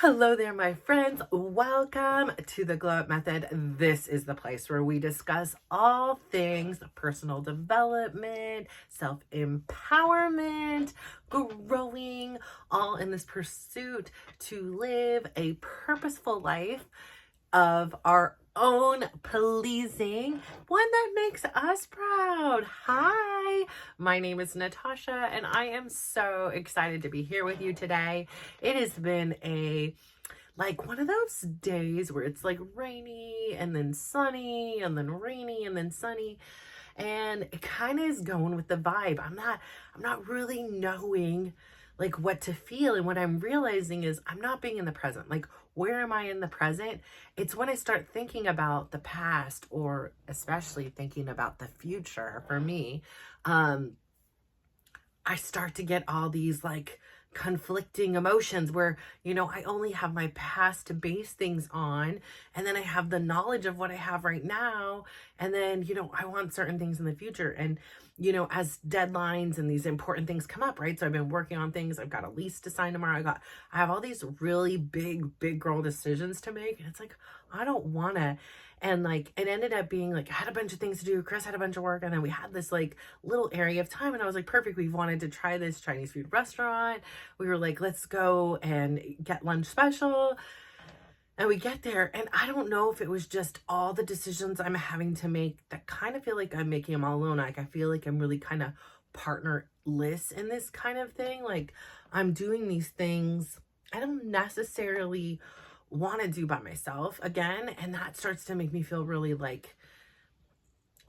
Hello there, my friends. Welcome to the Glow Up Method. This is the place where we discuss all things personal development, self-empowerment, growing, all in this pursuit to live a purposeful life of our own pleasing, one that makes us proud. Hi, my name is Natasha, and I am so excited to be here with you today. It has been one of those days where it's like rainy and then sunny and then rainy and then sunny, and it kind of is going with the vibe. I'm not really knowing like what to feel, and what I'm realizing is I'm not being in the present. Like, where am I in the present? It's when I start thinking about the past, or especially thinking about the future for me. I start to get all these like conflicting emotions where, I only have my past to base things on, and then I have the knowledge of what I have right now, and then, I want certain things in the future. And, as deadlines and these important things come up, right? So I've been working on things. I've got a lease to sign tomorrow. I have all these really big girl decisions to make, and it's like, I don't want to. And like, it ended up being like, I had a bunch of things to do. Chris had a bunch of work. And then we had this like little area of time. And I was like, perfect. We wanted to try this Chinese food restaurant. We were like, let's go and get lunch special. And we get there. And I don't know if it was just all the decisions I'm having to make that kind of feel like I'm making them all alone. Like, I feel like I'm really kind of partnerless in this kind of thing. Like, I'm doing these things I don't necessarily want to do by myself again, and that starts to make me feel really like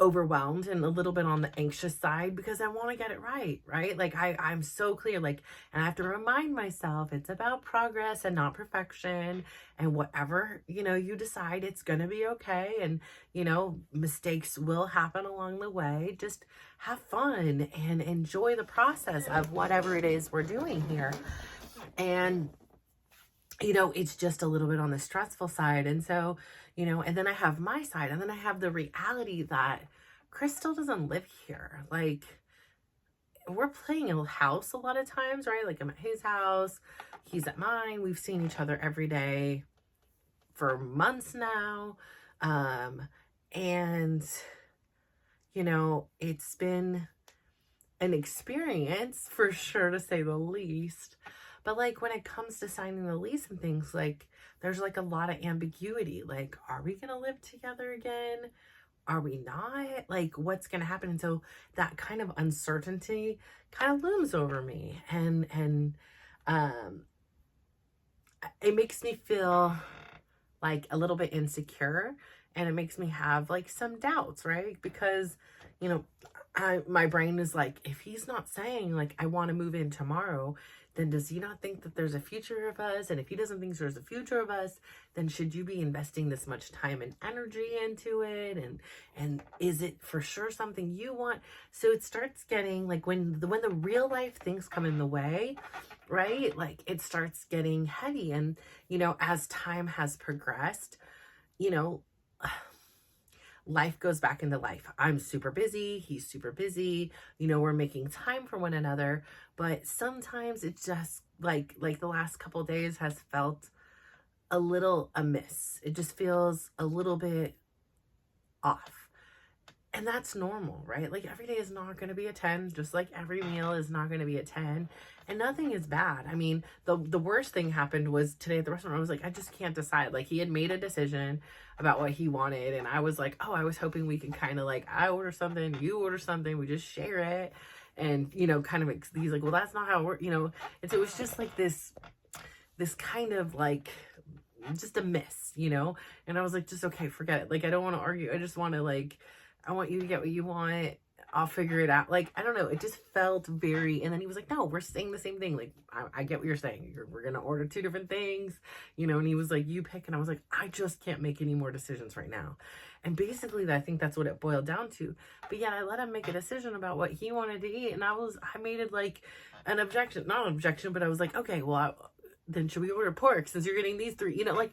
overwhelmed and a little bit on the anxious side, because I want to get it right? Like, I'm so clear, like, and I have to remind myself it's about progress and not perfection, and whatever, you decide, it's going to be okay. And, mistakes will happen along the way. Just have fun and enjoy the process of whatever it is we're doing here. And it's just a little bit on the stressful side. And so, and then I have my side, and then I have the reality that Crystal doesn't live here. Like, we're playing a house a lot of times, right? Like, I'm at his house, he's at mine. We've seen each other every day for months now. And, it's been an experience for sure, to say the least. But like, when it comes to signing the lease and things, like, there's like a lot of ambiguity. Like, are we going to live together again? Are we not? Like, what's going to happen? And so that kind of uncertainty kind of looms over me. And it makes me feel like a little bit insecure, and it makes me have like some doubts, right? Because, my brain is like, if he's not saying like, I want to move in tomorrow, then does he not think that there's a future of us? And if he doesn't think there's a future of us, then should you be investing this much time and energy into it? And is it for sure something you want? So it starts getting like, when the real life things come in the way, right? Like, it starts getting heavy. And, as time has progressed, life goes back into life. I'm super busy. He's super busy. We're making time for one another. But sometimes it's just like the last couple of days has felt a little amiss. It just feels a little bit off. And that's normal, right? Like, every day is not going to be a 10, just like every meal is not going to be a 10. And nothing is bad. I mean, the worst thing happened was today at the restaurant. I was like, I just can't decide. Like, he had made a decision about what he wanted. And I was like, oh, I was hoping we could kind of like, I order something, you order something, we just share it. And, kind of, he's like, well, that's not how it works, And so it was just like this kind of like, just a miss, And I was like, just, okay, forget it. Like, I don't want to argue. I just want to like, I want you to get what you want. I'll figure it out. Like, I don't know. It just felt very, and then he was like, no, we're saying the same thing. Like, I get what you're saying. We're going to order two different things, and he was like, you pick. And I was like, I just can't make any more decisions right now. And basically, I think that's what it boiled down to. But yeah, I let him make a decision about what he wanted to eat. And I made it like an objection, not an objection, but I was like, okay, well, then should we order pork since you're getting these three, like,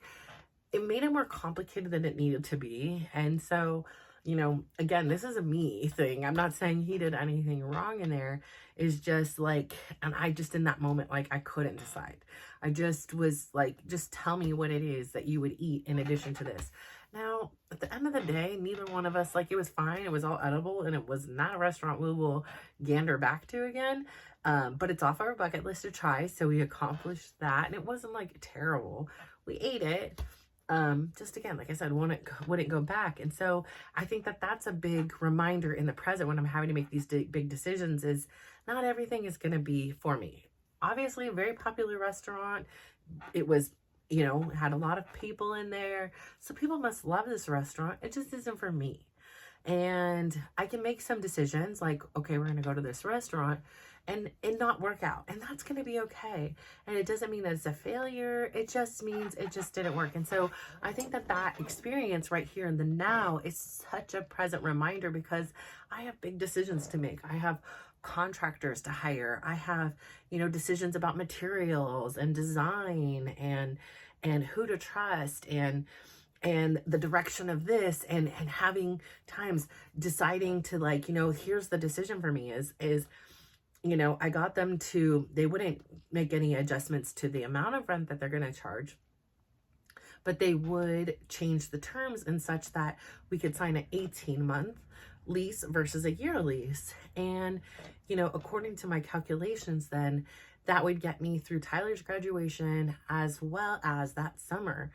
it made it more complicated than it needed to be. And so, again, this is a me thing. I'm not saying he did anything wrong in there. Is just like, and I just in that moment, like, I couldn't decide. I just was like, just tell me what it is that you would eat in addition to this. Now, at the end of the day, neither one of us, like, it was fine. It was all edible, and it was not a restaurant we will gander back to again. But it's off our bucket list to try. So we accomplished that, and it wasn't like terrible. We ate it. Just again, like I said, wouldn't go back. And so I think that that's a big reminder in the present when I'm having to make these big decisions is not everything is going to be for me. Obviously, a very popular restaurant. It was, had a lot of people in there. So people must love this restaurant. It just isn't for me. And I can make some decisions like, okay, we're going to go to this restaurant and not work out. And that's going to be okay. And it doesn't mean that it's a failure. It just means it just didn't work. And so I think that that experience right here in the now is such a present reminder because I have big decisions to make. I have contractors to hire. I have, decisions about materials and design and who to trust and the direction of this and having times deciding to like, here's the decision for me is I got them to, they wouldn't make any adjustments to the amount of rent that they're going to charge, but they would change the terms in such that we could sign an 18-month lease versus a year lease. And, according to my calculations, then that would get me through Tyler's graduation as well as that summer.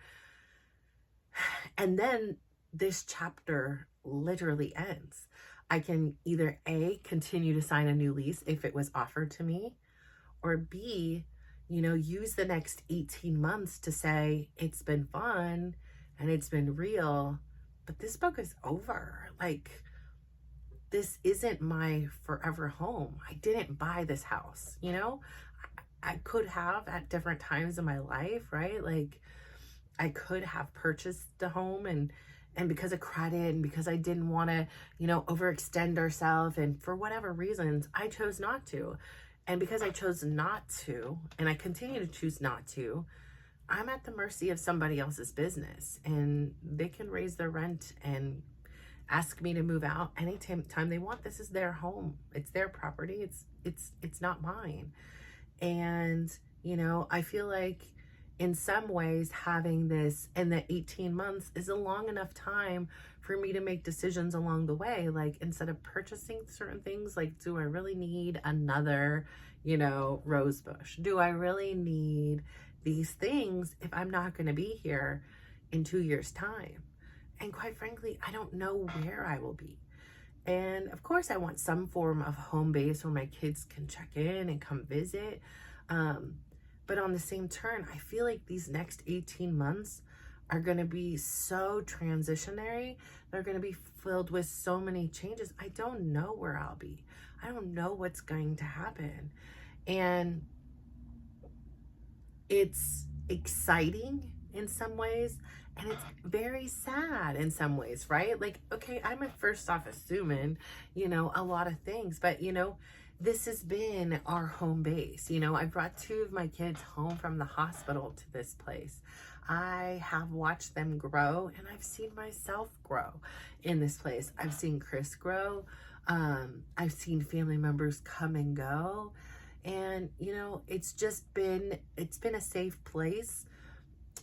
And then this chapter literally ends. I can either A, continue to sign a new lease if it was offered to me, or B, use the next 18 months to say, it's been fun and it's been real, but this book is over. Like, this isn't my forever home. I didn't buy this house, I could have at different times in my life, right? Like, I could have purchased a home and because of credit and because I didn't want to, overextend ourselves. And for whatever reasons, I chose not to. And because I chose not to, and I continue to choose not to, I'm at the mercy of somebody else's business. And they can raise their rent and ask me to move out anytime they want. This is their home. It's their property. It's not mine. And, I feel like in some ways, having this in the 18 months is a long enough time for me to make decisions along the way. Like, instead of purchasing certain things, like, do I really need another, rose bush? Do I really need these things if I'm not going to be here in 2 years' time? And quite frankly, I don't know where I will be. And of course, I want some form of home base where my kids can check in and come visit. But on the same turn, I feel like these next 18 months are going to be so transitionary. They're going to be filled with so many changes. I don't know where I'll be. I don't know what's going to happen. And it's exciting in some ways, and it's very sad in some ways, right? Like, okay, I'm at first off assuming, a lot of things, but, this has been our home base. I brought 2 of my kids home from the hospital to this place. I have watched them grow, and I've seen myself grow in this place. I've seen Chris grow. I've seen family members come and go. And, it's been a safe place.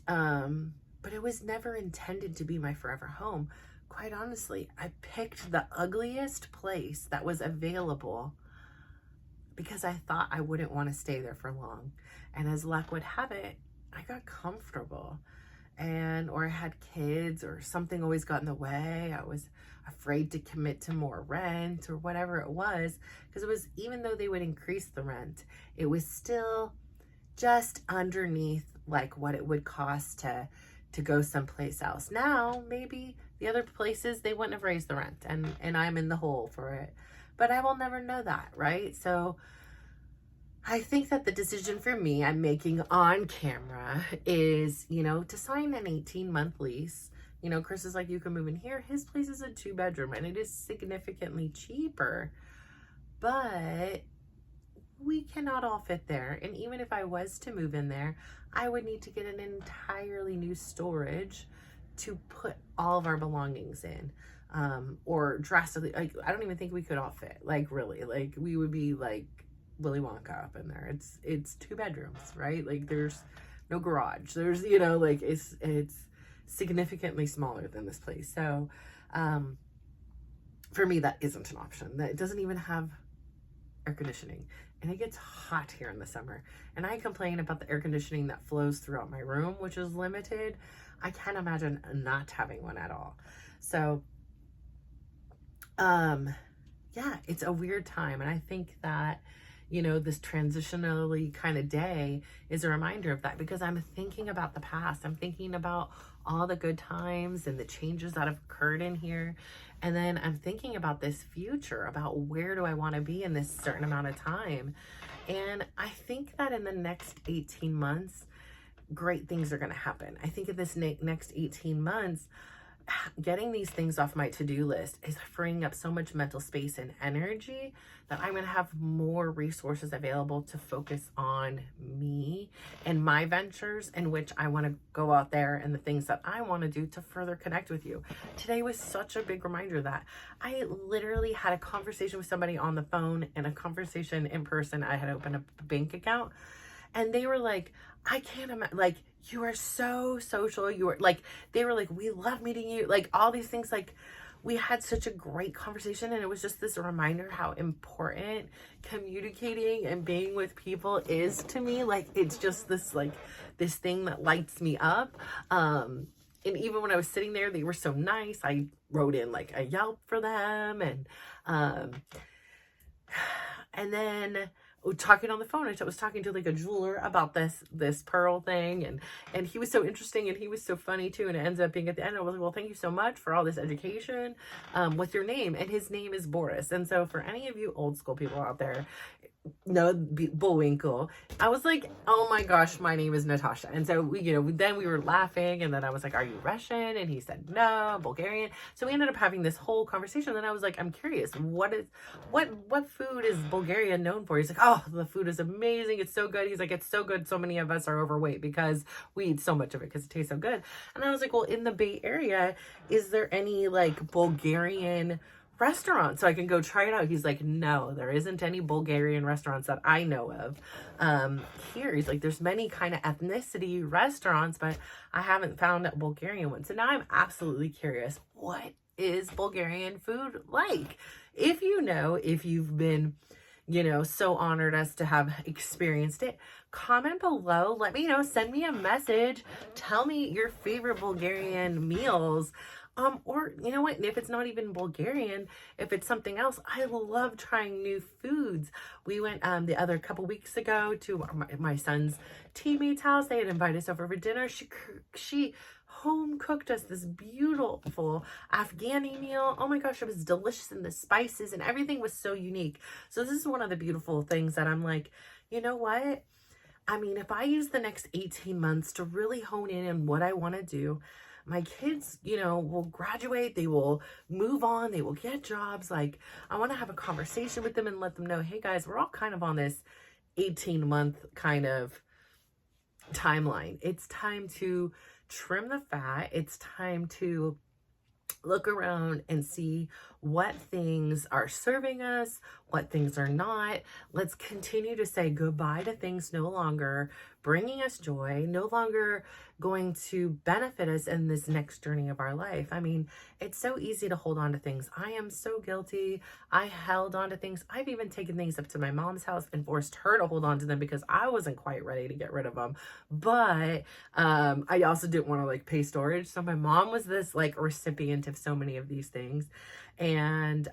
But it was never intended to be my forever home. Quite honestly, I picked the ugliest place that was available because I thought I wouldn't want to stay there for long. And as luck would have it, I got comfortable or I had kids or something always got in the way. I was afraid to commit to more rent or whatever it was, because it was, even though they would increase the rent, it was still just underneath like what it would cost to go someplace else. Now, maybe the other places, they wouldn't have raised the rent and I'm in the hole for it. But I will never know that, right? So I think that the decision for me I'm making on camera is, to sign an 18-month lease. Chris is like, you can move in here. His place is a 2-bedroom and it is significantly cheaper. But we cannot all fit there. And even if I was to move in there, I would need to get an entirely new storage to put all of our belongings in. or drastically, like, I don't even think we could all fit, like, really, like, we would be like Willy Wonka up in there. It's 2 bedrooms, right? Like, there's no garage. There's, like, it's significantly smaller than this place. So, for me, that isn't an option. That it doesn't even have air conditioning, and it gets hot here in the summer. And I complain about the air conditioning that flows throughout my room, which is limited. I can't imagine not having one at all. So, yeah, it's a weird time. And I think that, this transitionally kind of day is a reminder of that, because I'm thinking about the past. I'm thinking about all the good times and the changes that have occurred in here. And then I'm thinking about this future, about where do I want to be in this certain amount of time. And I think that in the next 18 months, great things are going to happen. I think in this next 18 months, getting these things off my to-do list is freeing up so much mental space and energy that I'm going to have more resources available to focus on me and my ventures, in which I want to go out there and the things that I want to do to further connect with you. Today was such a big reminder that I literally had a conversation with somebody on the phone and a conversation in person. I had opened a bank account, and they were like, I can't imagine, like, you are so social. You are like, they were like, we love meeting you. Like, all these things, like, we had such a great conversation. And it was just this reminder how important communicating and being with people is to me. Like, it's just this, like, this thing that lights me up. And even when I was sitting there, they were so nice. I wrote in like a Yelp for them. And then talking on the phone, I was talking to like a jeweler about this pearl thing, and he was so interesting, and he was so funny too, and it ends up being at the end, I was like, well, thank you so much for all this education. What's your name? And his name is Boris. And so for any of you old school people out there, no, Bullwinkle, I was like, oh my gosh, my name is Natasha. And so then we were laughing, and then I was like, are you Russian? And he said, no, Bulgarian. So we ended up having this whole conversation. And then I was like, I'm curious, what food is Bulgaria known for? He's like, oh, the food is amazing, it's so good. He's like, it's so good, so many of us are overweight because we eat so much of it because it tastes so good. And I was like, well, in the Bay Area, is there any like Bulgarian restaurant so I can go try it out? He's like, no, there isn't any Bulgarian restaurants that I know of here. He's like, there's many kind of ethnicity restaurants, but I haven't found a Bulgarian one. So now I'm absolutely curious, what is Bulgarian food like? If you've been so honored as to have experienced it, comment below, let me know, send me a message, tell me your favorite Bulgarian meals. Or you know what, if it's not even Bulgarian, if it's something else, I love trying new foods. We went the other couple weeks ago to my son's teammate's house. They had invited us over for dinner. She home cooked us this beautiful Afghani meal. Oh my gosh, it was delicious, and the spices and everything was so unique. So this is one of the beautiful things that I'm like, you know what? I mean, if I use the next 18 months to really hone in on what I want to do, my kids, will graduate, they will move on, they will get jobs. Like, I want to have a conversation with them and let them know, hey guys, we're all kind of on this 18-month kind of timeline. It's time to trim the fat. It's time to look around and see what things are serving us, what things are not. Let's continue to say goodbye to things no longer bringing us joy, no longer going to benefit us in this next journey of our life. I mean, it's so easy to hold on to things. I am so guilty. I held on to things. I've even taken things up to my mom's house and forced her to hold on to them because I wasn't quite ready to get rid of them. But I also didn't want to like pay storage. So my mom was this like recipient of so many of these things. And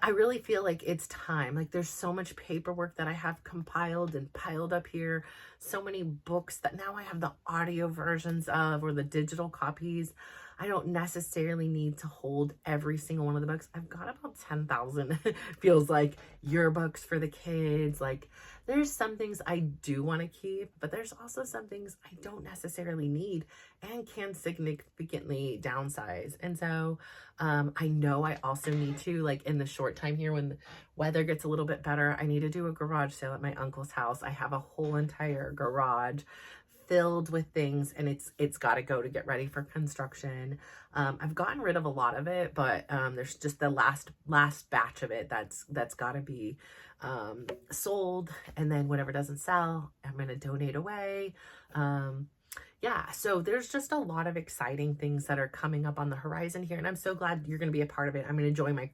I really feel like it's time. Like, there's so much paperwork that I have compiled and piled up here. So many books that now I have the audio versions of, or the digital copies. I don't necessarily need to hold every single one of the books. I've got about 10,000, feels like, yearbooks for the kids. Like, there's some things I do want to keep, but there's also some things I don't necessarily need and can significantly downsize. And so I know I also need to, like, in the short time here when the weather gets a little bit better, I need to do a garage sale at my uncle's house. I have a whole entire garage filled with things, and it's got to go to get ready for construction. I've gotten rid of a lot of it, but there's just the last batch of it that's got to be sold, and then whatever doesn't sell, I'm going to donate away. Yeah, so there's just a lot of exciting things that are coming up on the horizon here, and I'm so glad you're going to be a part of it. I'm going to join my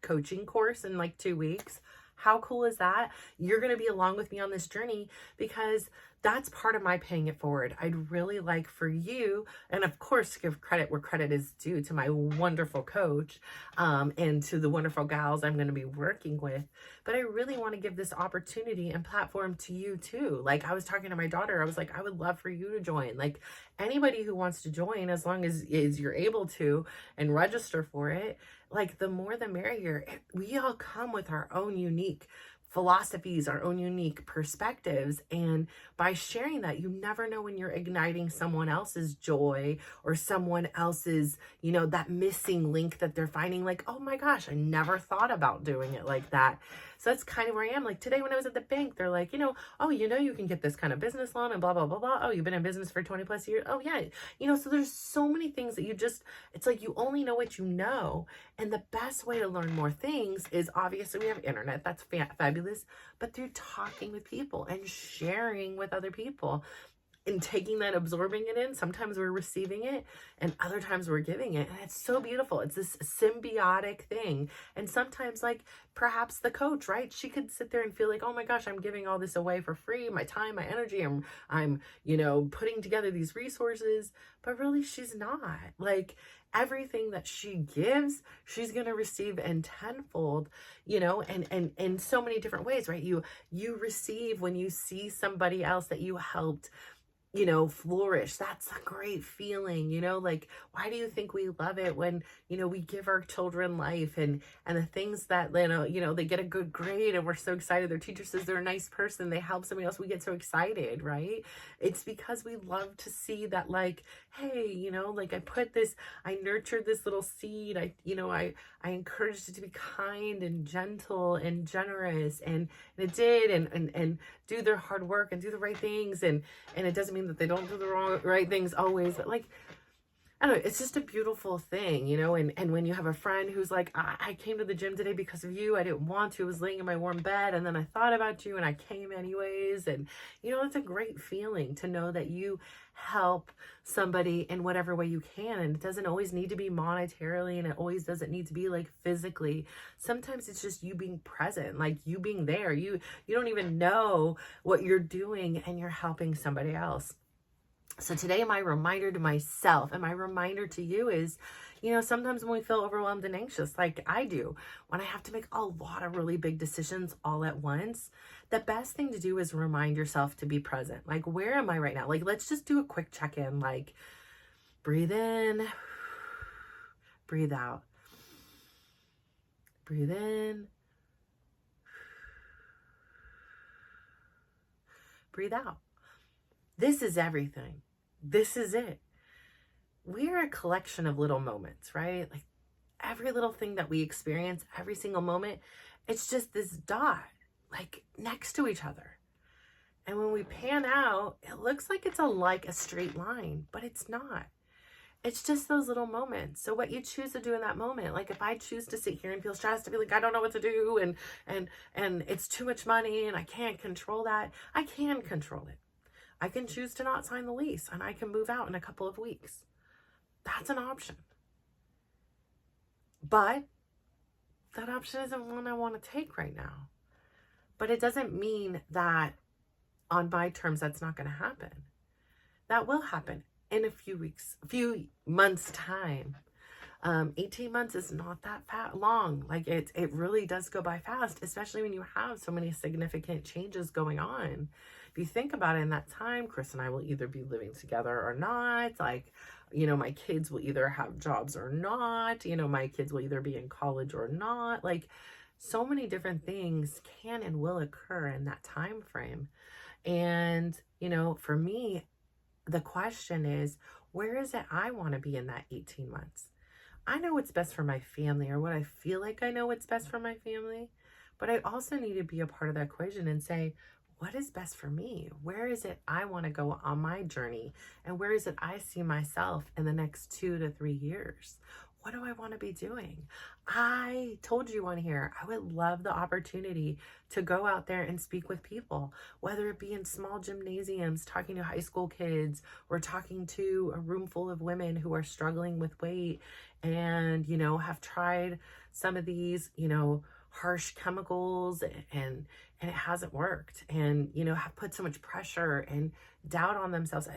coaching course in like 2 weeks. How cool is that? You're going to be along with me on this journey, because that's part of my paying it forward. I'd really like for you, and of course, give credit where credit is due, to my wonderful coach, and to the wonderful gals I'm going to be working with. But I really want to give this opportunity and platform to you too. Like, I was talking to my daughter, I was like, I would love for you to join. Like, anybody who wants to join, as long as you're able to and register for it, like, the more the merrier. We all come with our own unique philosophies, our own unique perspectives, and by sharing that, you never know when you're igniting someone else's joy, or someone else's, that missing link that they're finding, like, oh my gosh, I never thought about doing it like that. So that's kind of where I am. Like, today when I was at the bank, they're like, oh, you can get this kind of business loan and blah, blah, blah, blah. Oh, you've been in business for 20 plus years. Oh yeah. So there's so many things that it's like, you only know what you know. And the best way to learn more things is, obviously, we have internet. That's fabulous. But through talking with people and sharing with other people and taking that, absorbing it in. Sometimes we're receiving it, and other times we're giving it. And it's so beautiful. It's this symbiotic thing. And sometimes, like, perhaps the coach, right? She could sit there and feel like, oh my gosh, I'm giving all this away for free, my time, my energy. I'm putting together these resources, but really she's not. Like, everything that she gives, she's going to receive in tenfold, and in so many different ways, right? You receive when you see somebody else that you helped, flourish. That's a great feeling, like, why do you think we love it when, we give our children life, and the things that, they get a good grade and we're so excited. Their teacher says they're a nice person. They help somebody else. We get so excited, right? It's because we love to see that, like, hey, like, I nurtured this little seed. I encouraged it to be kind and gentle and generous, and it did, and do their hard work and do the right things. And it doesn't mean that they don't do the right things always, but, like, I don't know, it's just a beautiful thing, and when you have a friend who's like, I came to the gym today because of you. I didn't want to. I was laying in my warm bed, and then I thought about you and I came anyways. And, it's a great feeling to know that you help somebody in whatever way you can. And it doesn't always need to be monetarily, and it always doesn't need to be, like, physically. Sometimes it's just you being present, like, you being there. You don't even know what you're doing, and you're helping somebody else. So today, my reminder to myself and my reminder to you is, sometimes when we feel overwhelmed and anxious, like I do, when I have to make a lot of really big decisions all at once, the best thing to do is remind yourself to be present. Like, where am I right now? Like, let's just do a quick check-in. Like, breathe in, breathe out. Breathe in, breathe out. This is everything. This is it. We're a collection of little moments, right? Like, every little thing that we experience, every single moment, it's just this dot, like, next to each other. And when we pan out, it looks like it's like a straight line, but it's not. It's just those little moments. So what you choose to do in that moment, like, if I choose to sit here and feel stressed, to be like, I don't know what to do, and it's too much money and I can't control that, I can control it. I can choose to not sign the lease, and I can move out in a couple of weeks. That's an option. But that option isn't one I want to take right now. But it doesn't mean that on my terms that's not going to happen. That will happen in a few months time. 18 months is not that long. Like, it really does go by fast, especially when you have so many significant changes going on. If you think about it, in that time, Chris and I will either be living together or not. Like, my kids will either have jobs or not. My kids will either be in college or not. Like, so many different things can and will occur in that time frame. And, for me, the question is, where is it I want to be in that 18 months? I know what's best for my family, or what I feel like I know what's best for my family, but I also need to be a part of that equation and say, what is best for me? Where is it I want to go on my journey? And where is it I see myself in the next 2 to 3 years? What do I want to be doing? I told you on here, I would love the opportunity to go out there and speak with people, whether it be in small gymnasiums, talking to high school kids, or talking to a room full of women who are struggling with weight and, have tried some of these, harsh chemicals and it hasn't worked, and have put so much pressure and doubt on themselves.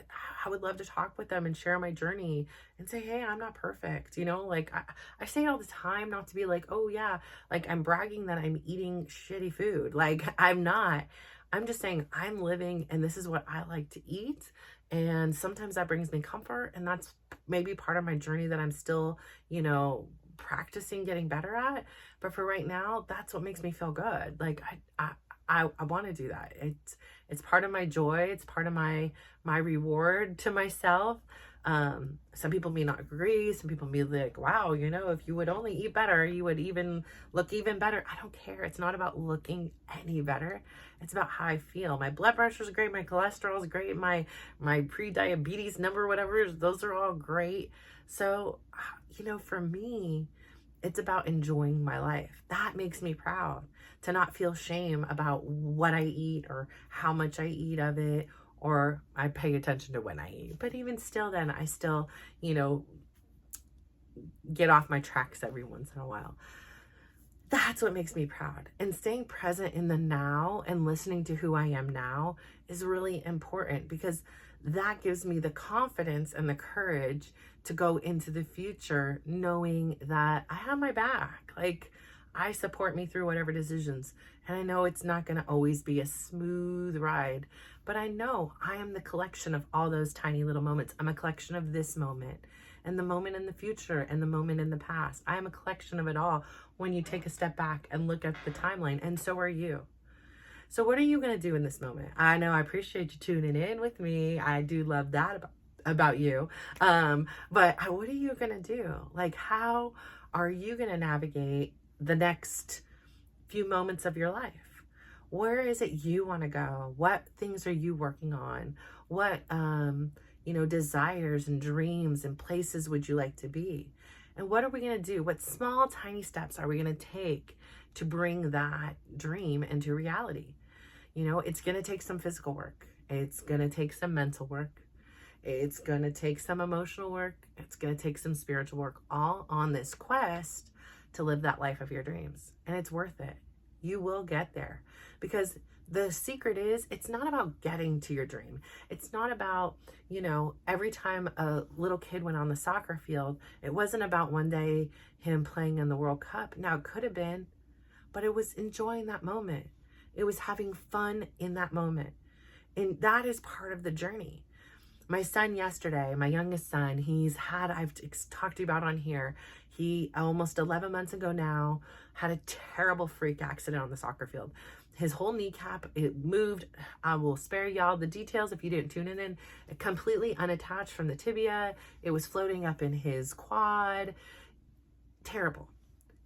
I would love to talk with them and share my journey and say, hey, I'm not perfect. Like I say all the time, not to be like, oh yeah, like I'm bragging that I'm eating shitty food. Like I'm not. I'm just saying I'm living and this is what I like to eat. And sometimes that brings me comfort, and that's maybe part of my journey that I'm still, practicing getting better at. But for right now, that's what makes me feel good. Like I want to do that. It's part of my joy. It's part of my reward to myself. Some people may not agree. Some people may be like, wow, if you would only eat better, you would even look even better. I don't care. It's not about looking any better. It's about how I feel. My blood pressure is great. My cholesterol is great. My pre-diabetes number, whatever, those are all great. So, for me, it's about enjoying my life. That makes me proud, to not feel shame about what I eat or how much I eat of it, or I pay attention to when I eat. But even still, then I still, get off my tracks every once in a while. That's what makes me proud. And staying present in the now and listening to who I am now is really important, because that gives me the confidence and the courage to go into the future knowing that I have my back. Like, I support me through whatever decisions. And I know it's not going to always be a smooth ride, but I know I am the collection of all those tiny little moments. I'm a collection of this moment and the moment in the future and the moment in the past. I am a collection of it all when you take a step back and look at the timeline, and so are you. So what are you going to do in this moment? I know I appreciate you tuning in with me. I do love that about you. But what are you going to do? Like, how are you going to navigate the next few moments of your life? Where is it you want to go? What things are you working on? What, desires and dreams and places would you like to be? And what are we going to do? What small, tiny steps are we going to take to bring that dream into reality? It's going to take some physical work. It's going to take some mental work. It's going to take some emotional work. It's going to take some spiritual work, all on this quest to live that life of your dreams. And it's worth it. You will get there, because the secret is, it's not about getting to your dream. It's not about, every time a little kid went on the soccer field, it wasn't about one day him playing in the World Cup. Now, it could have been, but it was enjoying that moment. It was having fun in that moment. And that is part of the journey. My son yesterday, my youngest son, I've talked to you about on here, he almost 11 months ago now had a terrible freak accident on the soccer field. His whole kneecap, it moved. I will spare y'all the details if you didn't tune in. Completely unattached from the tibia. It was floating up in his quad. Terrible.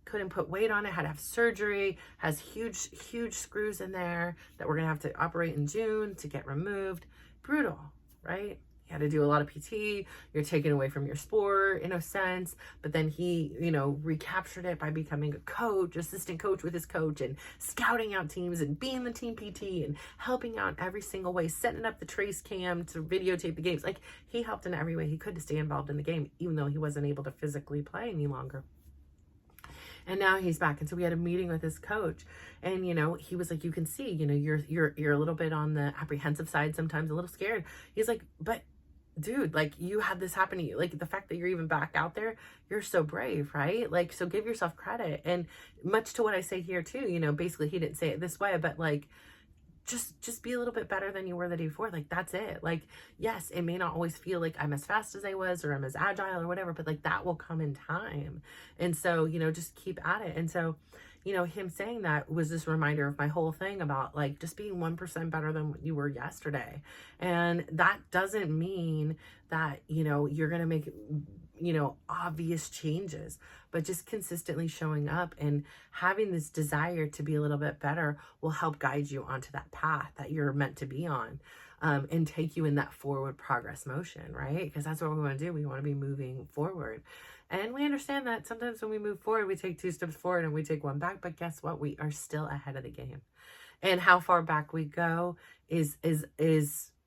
Couldn't put weight on it, had to have surgery, has huge screws in there that we're going to have to operate in June to get removed. Brutal, right? You had to do a lot of PT. You're taken away from your sport in a sense, but then he, recaptured it by becoming a coach, assistant coach with his coach, and scouting out teams and being the team PT and helping out in every single way, setting up the trace cam to videotape the games. Like, he helped in every way he could to stay involved in the game, even though he wasn't able to physically play any longer. And now he's back. And so we had a meeting with his coach, and, he was like, you can see, you're a little bit on the apprehensive side, sometimes a little scared. He's like, but dude, like, you had this happen to you. Like, the fact that you're even back out there, you're so brave, right? Like, so give yourself credit. And much to what I say here too, basically he didn't say it this way, but like, just be a little bit better than you were the day before. Like, that's it. Like, yes, it may not always feel like I'm as fast as I was or I'm as agile or whatever, but like, that will come in time. And so, just keep at it. And so, him saying that was this reminder of my whole thing about like just being 1% better than what you were yesterday. And that doesn't mean that, you're going to make obvious changes, but just consistently showing up and having this desire to be a little bit better will help guide you onto that path that you're meant to be on, and take you in that forward progress motion, right? Because that's what we want to do. We want to be moving forward. And we understand that sometimes when we move forward, we take 2 steps forward and we take 1 back, but guess what? We are still ahead of the game. And how far back we go is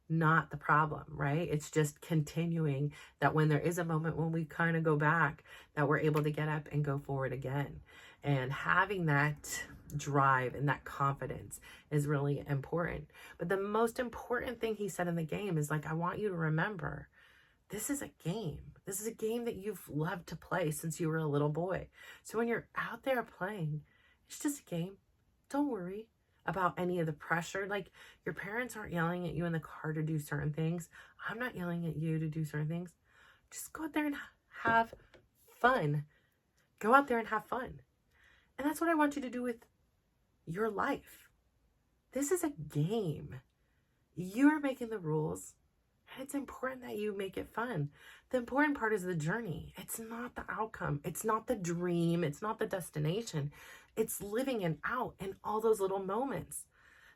not the problem, right? It's just continuing that when there is a moment when we kind of go back, that we're able to get up and go forward again. And having that drive and that confidence is really important. But the most important thing he said in the game is like, I want you to remember, this is a game. This is a game that you've loved to play since you were a little boy. So when you're out there playing, it's just a game. Don't worry about any of the pressure. Like, your parents aren't yelling at you in the car to do certain things. I'm not yelling at you to do certain things. Just go out there and have fun. Go out there and have fun. And that's what I want you to do with your life. This is a game. You're making the rules, and it's important that you make it fun. The important part is the journey. It's not the outcome. It's not the dream. It's not the destination. It's living it out in all those little moments.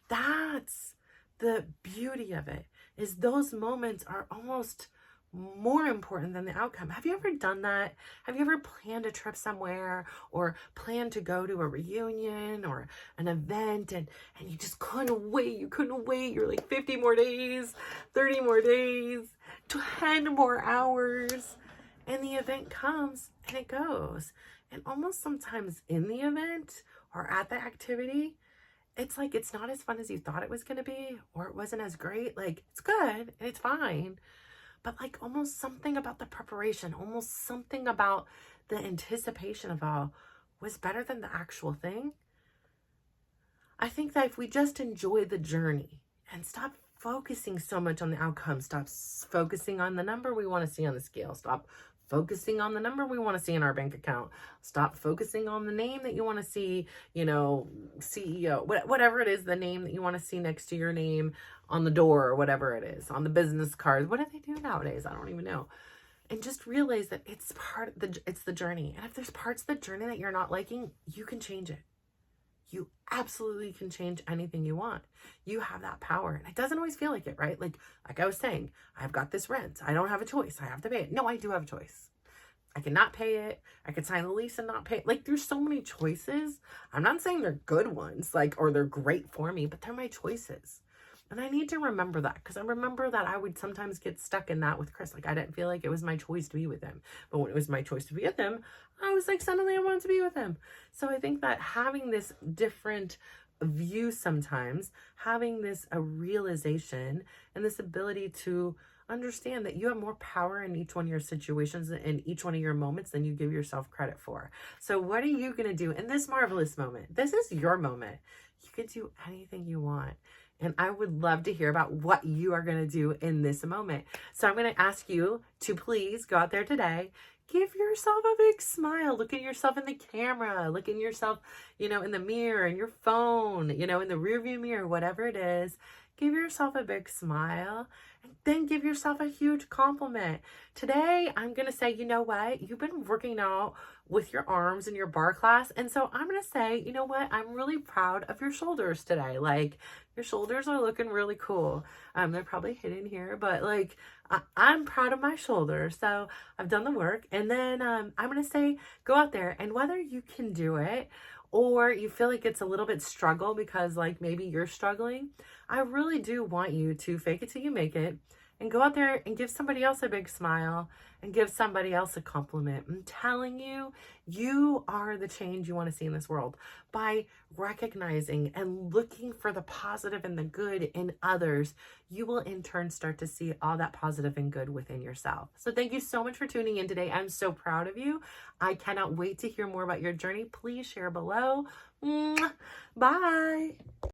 That's the beauty of it, is those moments are almost more important than the outcome. Have you ever done that? Have you ever planned a trip somewhere or planned to go to a reunion or an event and you just couldn't wait? You couldn't wait. You're like 50 more days, 30 more days, 10 more hours. And the event comes and it goes. And almost sometimes in the event or at the activity, it's like it's not as fun as you thought it was going to be, or it wasn't as great. Like, it's good and it's fine, but like almost something about the preparation, almost something about the anticipation of all was better than the actual thing. I think that if we just enjoy the journey and stop focusing so much on the outcome, stop focusing on the number we want to see on the scale, stop focusing on the number we want to see in our bank account, stop focusing on the name that you want to see, CEO, whatever it is, the name that you want to see next to your name on the door or whatever it is, on the business cards. What do they do nowadays? I don't even know. And just realize that it's the journey. And if there's parts of the journey that you're not liking, you can change it. You absolutely can change anything you want. You have that power. And it doesn't always feel like it, right? Like I was saying, I've got this rent. I don't have a choice. I have to pay it. No, I do have a choice. I can not pay it. I could sign the lease and not pay it. Like, there's so many choices. I'm not saying they're good ones, or they're great for me, but they're my choices. And I need to remember that, because I remember that I would sometimes get stuck in that with Chris. Like, I didn't feel like it was my choice to be with him. But when it was my choice to be with him, I was like, suddenly I wanted to be with him. So I think that having this different view sometimes, having this a realization and this ability to understand that you have more power in each one of your situations and each one of your moments than you give yourself credit for. So what are you going to do in this marvelous moment? This is your moment. You can do anything you want. And I would love to hear about what you are going to do in this moment. So I'm going to ask you to please go out there today, give yourself a big smile, look at yourself in the camera, look at yourself, in the mirror, in your phone, in the rearview mirror, whatever it is. Give yourself a big smile and then give yourself a huge compliment. Today, I'm going to say, you know what? You've been working out with your arms in your bar class. And so I'm going to say, you know what? I'm really proud of your shoulders today. Like, your shoulders are looking really cool. They're probably hidden here, but I'm proud of my shoulders. So I've done the work. And then I'm going to say, go out there, and whether you can do it or you feel like it's a little bit struggle because maybe you're struggling, I really do want you to fake it till you make it and go out there and give somebody else a big smile and give somebody else a compliment. I'm telling you, you are the change you want to see in this world by recognizing and looking for the positive and the good in others. You will in turn start to see all that positive and good within yourself. So thank you so much for tuning in today. I'm so proud of you. I cannot wait to hear more about your journey. Please share below. Mwah. Bye.